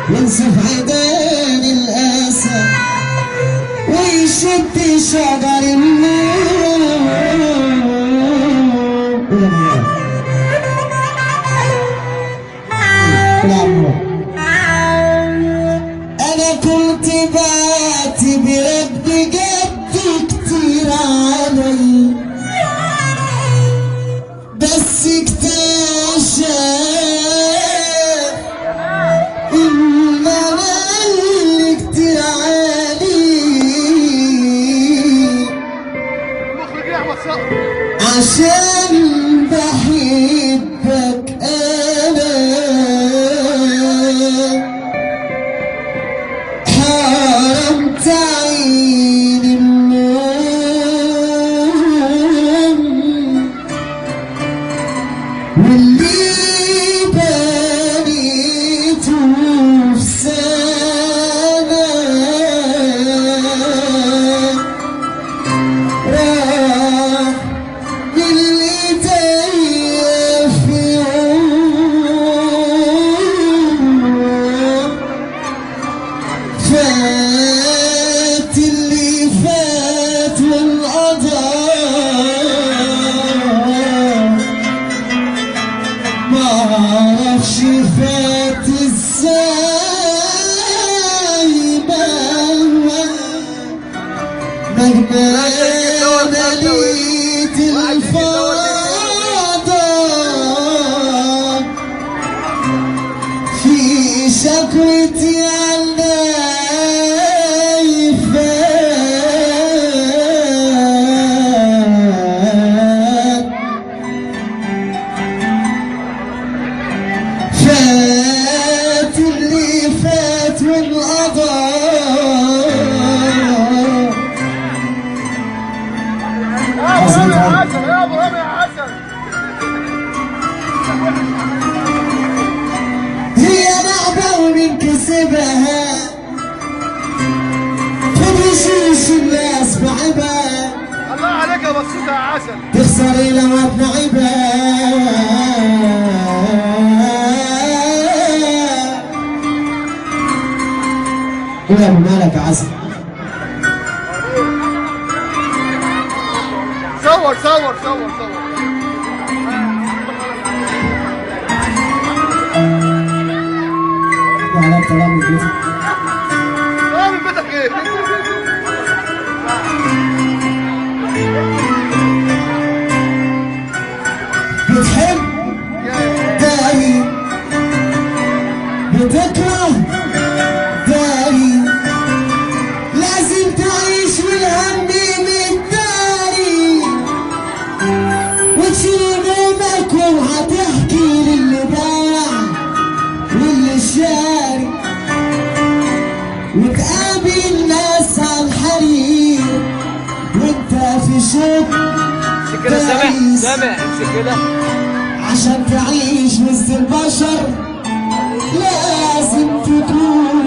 ينسف عيدان الأسى ويشد شجر النور. أنا كنت بعتبرك بجد كتير علي، بس اكتشف إن أنا اللي كتير علي، عشان بحبك أنا حرمت عيني النوم، واللي بنيته في سنة راح من ايديا في يوم. فات اللي فات والقضاء معرفش فات ازاي، مهما مليت الفضاء في شكوتي عني فات اللي فات والقضاء. يا ابو رامي يا حسن، هي لعبة ومين كسبها في وشوش الناس بعبها، الله عليك يا بسيطة يا عسل. تخسري لو تلعبها يا ابو مالك يا عسل. صور صور صور صور. على كلام البيت من بيتك ايه؟ بتحب داري، بتكره داري، لازم تعيش والهم متداري، وتشيل غيبك وهتحكي للي باع واللي شاري، وتقابل ناس على الحرير وانت في شوق كده سامع امسك كده. عشان تعيش وسط البشر لازم تكون